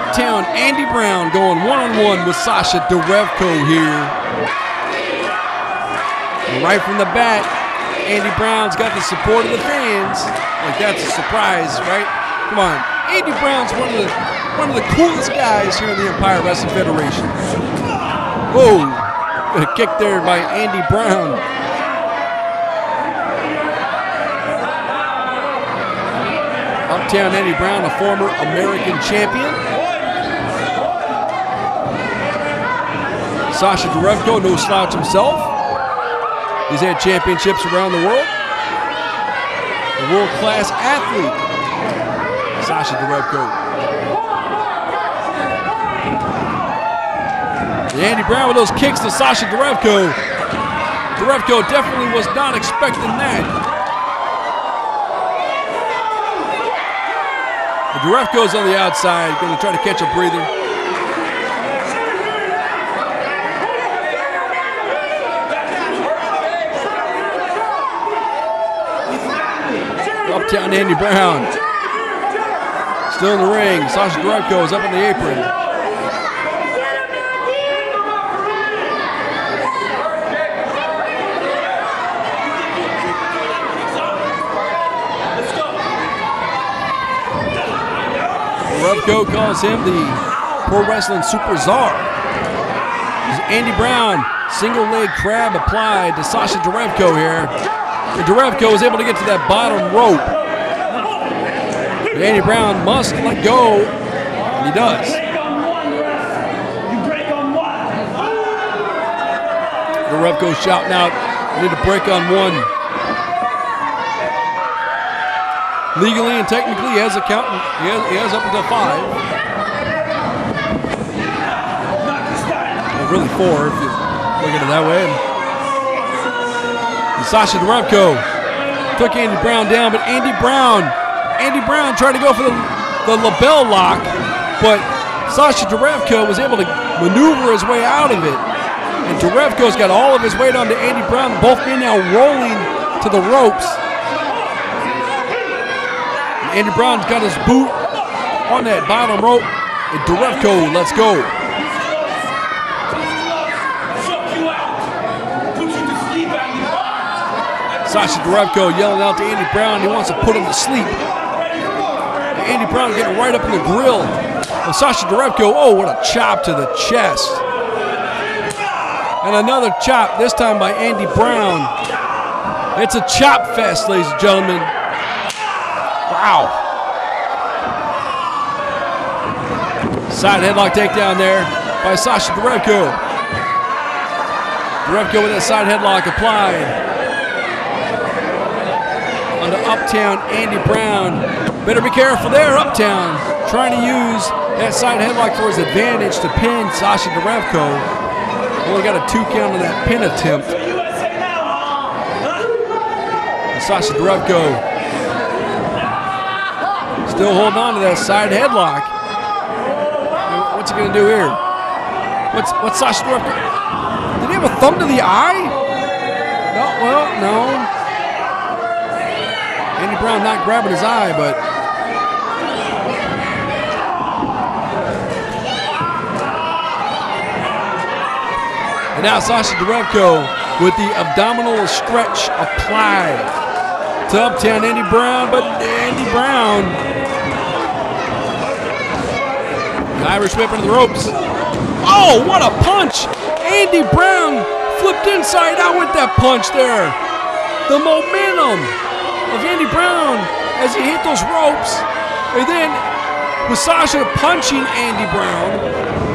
Uptown Andy Brown going one-on-one with Sasha Darevko here. And right from the bat, Andy Brown's got the support of the fans. Like, that's a surprise, right? Come on. Andy Brown's one of the coolest guys here in the Empire Wrestling Federation. Whoa. Good kick there by Andy Brown. Uptown Andy Brown, a former American champion. Sasha Darevko, no slouch himself. He's had championships around the world. A world-class athlete, Sasha Darevko. And Andy Brown with those kicks to Sasha Darevko. Darevko definitely was not expecting that. Darevko's on the outside, going to try to catch a breather. Uptown Andy Brown. Still in the ring. Sasha Darevko is up on the apron. Darevko calls him the Pro Wrestling Super Czar. Andy Brown, single leg crab applied to Sasha Darevko here. And Darevko is able to get to that bottom rope. But Andy Brown must let go, and he does. Darevko shouting out, "I need to break on one." Legally and technically, he has a count. He has up until 5. Well, really 4 if you look at it that way. And Sasha Darevko took Andy Brown down, but Andy Brown tried to go for the lapel lock, but Sasha Darevko was able to maneuver his way out of it. And Darevko's got all of his weight onto Andy Brown, both men now rolling to the ropes. Andy Brown's got his boot on that bottom rope, and Darevko lets go. Sasha Darevko yelling out to Andy Brown, he wants to put him to sleep. And Andy Brown getting right up in the grill of Sasha Darevko. Oh, what a chop to the chest. And another chop, this time by Andy Brown. It's a chop fest, ladies and gentlemen. Wow. Side headlock takedown there by Sasha Darevko. Darevko with that side headlock applied onto Uptown Andy Brown. Better be careful there, Uptown. Trying to use that side headlock for his advantage to pin Sasha Darevko. Only got a 2 count on that pin attempt. And Sasha Darevko still holding on to that side headlock. What's he gonna do here? What's Sasha Darevko? Did he have a thumb to the eye? No, well, no. Andy Brown not grabbing his eye, but and now Sasha Darevko with the abdominal stretch applied to Uptown Andy Brown, but Andy Brown, the Irish whip into the ropes. Oh, what a punch! Andy Brown flipped inside out with that punch there. The momentum of Andy Brown as he hit those ropes, and then with Sasha punching Andy Brown,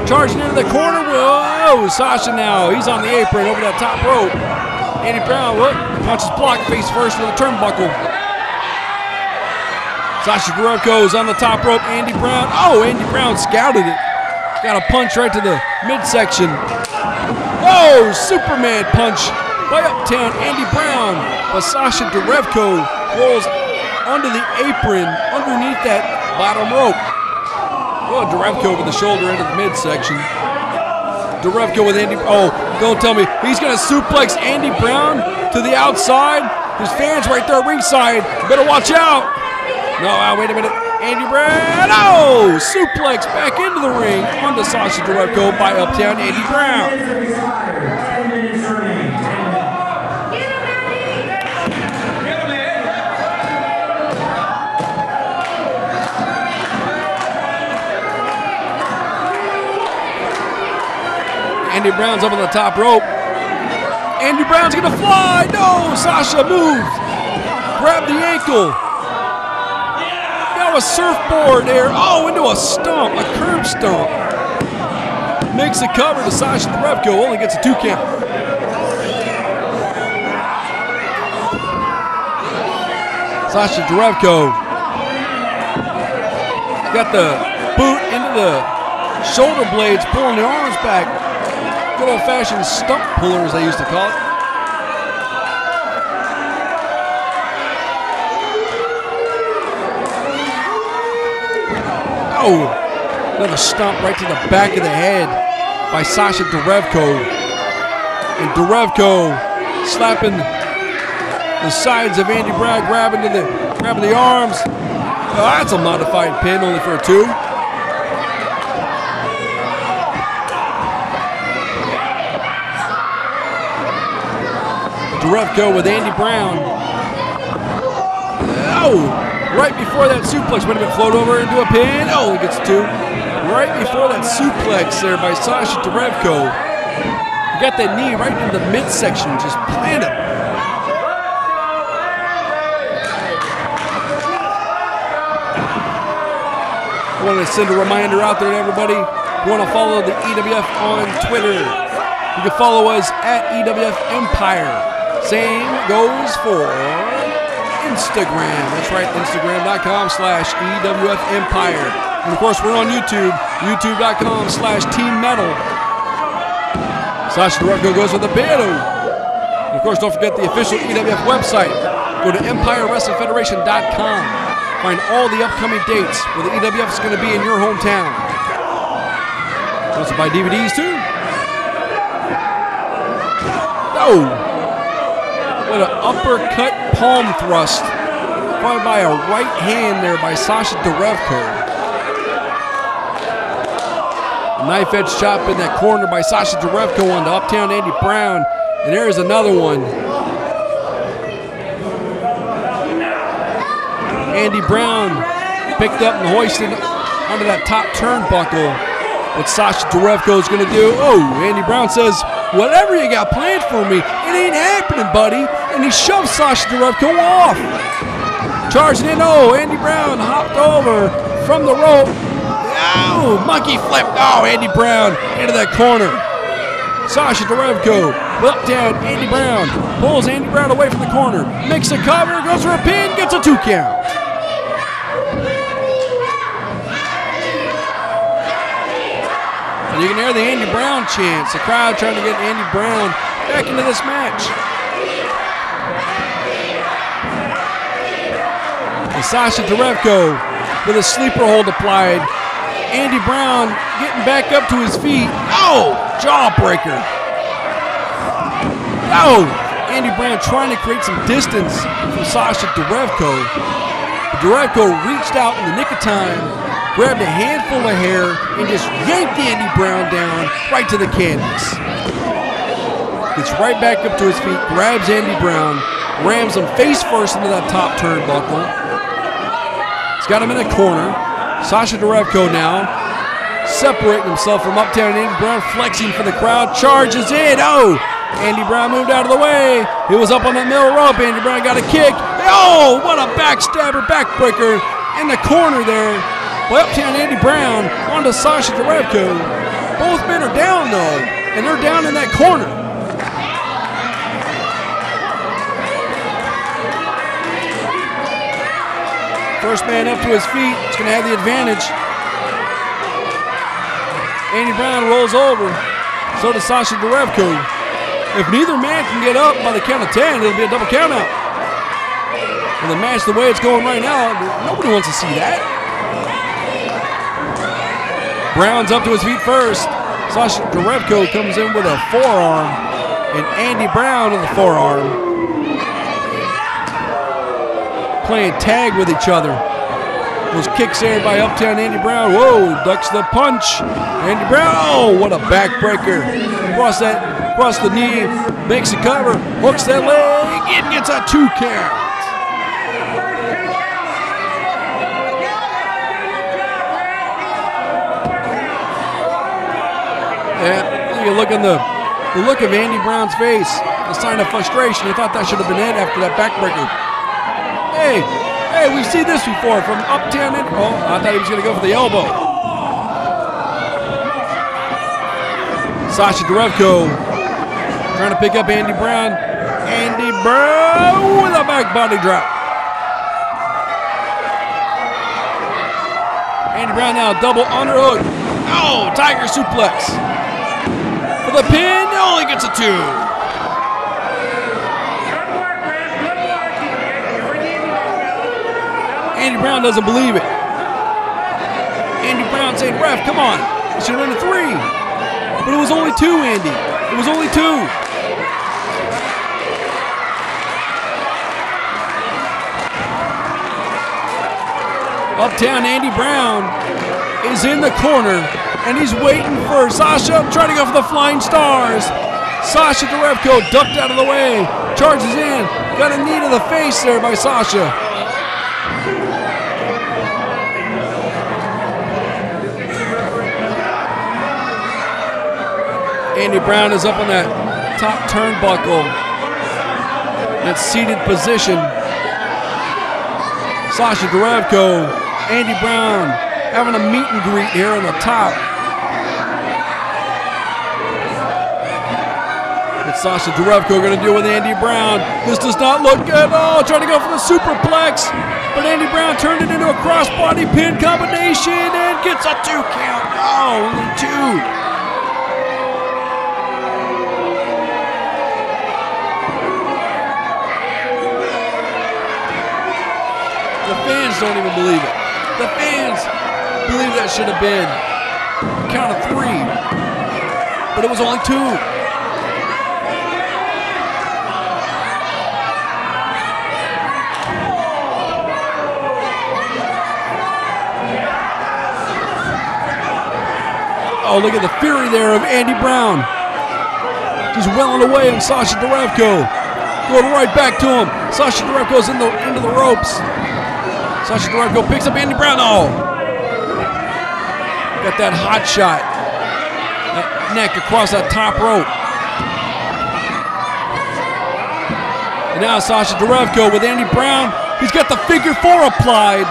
charging into the corner. Whoa, Sasha now, he's on the apron over that top rope. Andy Brown, whoop, punches blocked face first with a turnbuckle. Sasha Darevko is on the top rope. Andy Brown, oh, Andy Brown scouted it. Got a punch right to the midsection. Oh, Superman punch by Uptown Andy Brown. But Sasha Darevko rolls onto the apron underneath that bottom rope. Oh, Darevko with the shoulder into the midsection. Darevko with Andy, oh, don't tell me. He's gonna suplex Andy Brown to the outside. His fans right there ringside. Better watch out. No, wait a minute. Andy Brown, oh! Suplex back into the ring onto Sasha Darevko by Uptown Andy Brown. Andy Brown's up on the top rope. Andy Brown's gonna fly. No, Sasha moved. Grab the ankle. Now a surfboard there. Oh, into a stomp, a curb stomp. Makes the cover to Sasha Darevko. Only gets a 2 count. Sasha Darevko got the boot into the shoulder blades, pulling the arms back. Good old-fashioned stump puller, as they used to call it. Oh, another stomp right to the back of the head by Sasha Darevko. And Darevko slapping the sides of Andy Brown, grabbing the arms. Oh, that's a modified pin, only for a 2. Darevko with Andy Brown. Oh, right before that suplex. Wait a minute, float over into a pin. Oh, he gets 2. Right before that suplex there by Sasha Darevko. He got that knee right in the midsection, just planted him. I want to send a reminder out there to everybody. If you want to follow the EWF on Twitter, you can follow us at EWF Empire. Same goes for Instagram. That's right, Instagram.com/EWF Empire. And of course, we're on YouTube, YouTube.com/Team Metal. Sasha Darevko goes with a pin. And of course, don't forget the official EWF website. Go to EmpireWrestlingFederation.com. Find all the upcoming dates where the EWF is going to be in your hometown. Also buy DVDs too. Oh! What an uppercut palm thrust, followed by a right hand there by Sasha Darevko. A knife edge chop in that corner by Sasha Darevko onto Uptown Andy Brown. And there's another one. Andy Brown picked up and hoisted onto that top turnbuckle. What Sasha Darevko is going to do. Oh, Andy Brown says, whatever you got planned for me, it ain't happening, buddy. And he shoves Sasha Darevko off. Charging in, oh, Andy Brown hopped over from the rope. Oh, monkey flip. Oh, Andy Brown into that corner. Sasha Darevko, up down, Andy Brown. Pulls Andy Brown away from the corner. Makes a cover, goes for a pin, gets a 2 count. And you can hear the Andy Brown chants. The crowd trying to get Andy Brown back into this match. And Sasha Darevko with a sleeper hold applied. Andy Brown getting back up to his feet. Oh, jawbreaker. Oh, Andy Brown trying to create some distance from Sasha Darevko. But Darevko reached out in the nick of time, grabbed a handful of hair, and just yanked Andy Brown down right to the canvas. Gets right back up to his feet, grabs Andy Brown, rams him face first into that top turnbuckle. He's got him in the corner. Sasha Darevko now separating himself from Uptown Andy Brown, flexing for the crowd, charges in. Oh, Andy Brown moved out of the way. He was up on that middle rope. Andy Brown got a kick. Oh, what a backstabber, backbreaker in the corner there. By Uptown Andy Brown onto Sasha Darevko. Both men are down though, and they're down in that corner. First man up to his feet is going to have the advantage. Andy Brown rolls over. So does Sasha Darevko. If neither man can get up by the count of 10, it'll be a double count out. And the match, the way it's going right now, nobody wants to see that. Brown's up to his feet first. Sasha Darevko comes in with a forearm. And Andy Brown with a forearm. Playing tag with each other. Those kicks there by Uptown Andy Brown. Whoa, ducks the punch. Andy Brown, oh, what a backbreaker. Across the knee, makes a cover, hooks that leg, and gets a 2 count. Yeah, you look on the look of Andy Brown's face, a sign of frustration. He thought that should have been it after that backbreaker. Hey, we've seen this before from Uptown. Oh, I thought he was going to go for the elbow. Sasha Darevko trying to pick up Andy Brown. Andy Brown with a back body drop. Andy Brown now double underhook. Oh, tiger suplex. For the pin, only gets a 2. Andy Brown doesn't believe it. Andy Brown saying, ref, come on. You should have been a 3. But it was only 2, Andy. It was only 2. Uptown Andy Brown is in the corner, and he's waiting for Sasha, trying to go for the flying stars. Sasha Darevko ducked out of the way, charges in, got a knee to the face there by Sasha. Andy Brown is up on that top turnbuckle, that seated position. Sasha Darevko, Andy Brown having a meet and greet here on the top. What's Sasha Darevko going to do with Andy Brown? This does not look good. Oh, trying to go for the superplex, but Andy Brown turned it into a crossbody pin combination and gets a 2 count. Oh, only 2. The fans don't even believe it. The fans believe that should have been a count of 3, but it was only 2. Oh, look at the fury there of Andy Brown. Just welling away on Sasha Darevko. Going right back to him. Sasha Darevko's into the ropes. Sasha Darevko picks up Andy Brown. Oh! Got that hot shot. That neck across that top rope. And now Sasha Darevko with Andy Brown. He's got the figure 4 applied.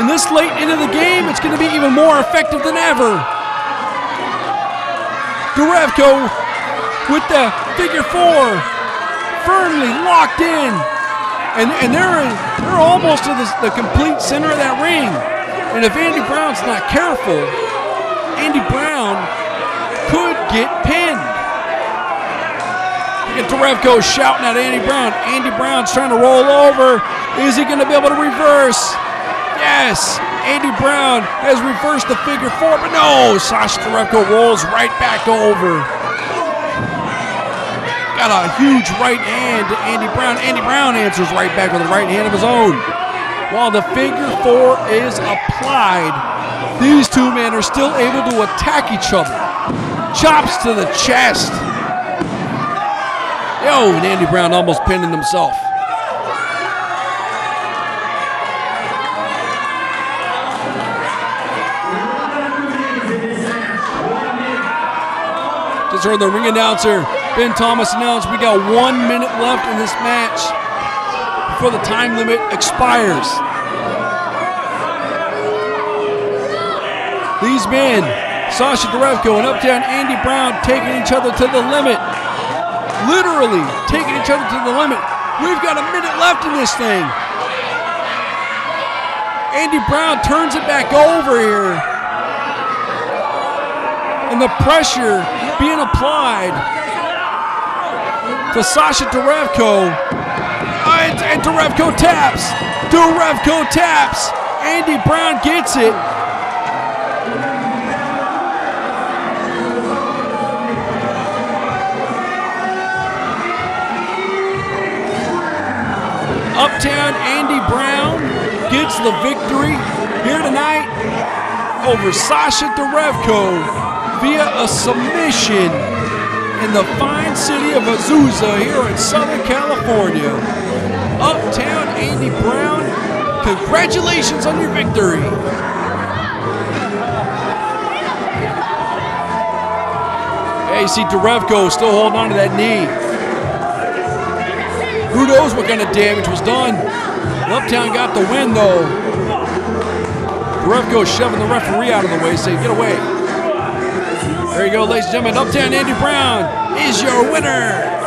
In this late into the game, it's going to be even more effective than ever. Darevko with the figure 4 firmly locked in. And they're almost to the complete center of that ring. And if Andy Brown's not careful, Andy Brown could get pinned. Look at Darevko shouting at Andy Brown. Andy Brown's trying to roll over. Is he going to be able to reverse? Yes. Andy Brown has reversed the figure 4, but no. Sasha Darevko rolls right back over. Got a huge right hand to Andy Brown. Andy Brown answers right back with a right hand of his own. While the figure 4 is applied, these 2 men are still able to attack each other. Chops to the chest. Yo, and Andy Brown almost pinning himself. Just heard the ring announcer Ben Thomas announced we got 1 minute left in this match before the time limit expires. These men, Sasha Darevko and Uptown Andy Brown, taking each other to the limit. Literally taking each other to the limit. We've got a minute left in this thing. Andy Brown turns it back over here. And the pressure being applied to Sasha Darevko. And Darevko taps. Darevko taps. Andy Brown gets it. Uptown Andy Brown gets the victory here tonight over Sasha Darevko via a submission in the fine city of Azusa here in Southern California. Uptown Andy Brown, congratulations on your victory. Hey, see Darevko still holding on to that knee. Who knows what kind of damage was done? Uptown got the win though. Darevko shoving the referee out of the way, saying, get away. There you go, ladies and gentlemen. Uptown Andy Brown is your winner.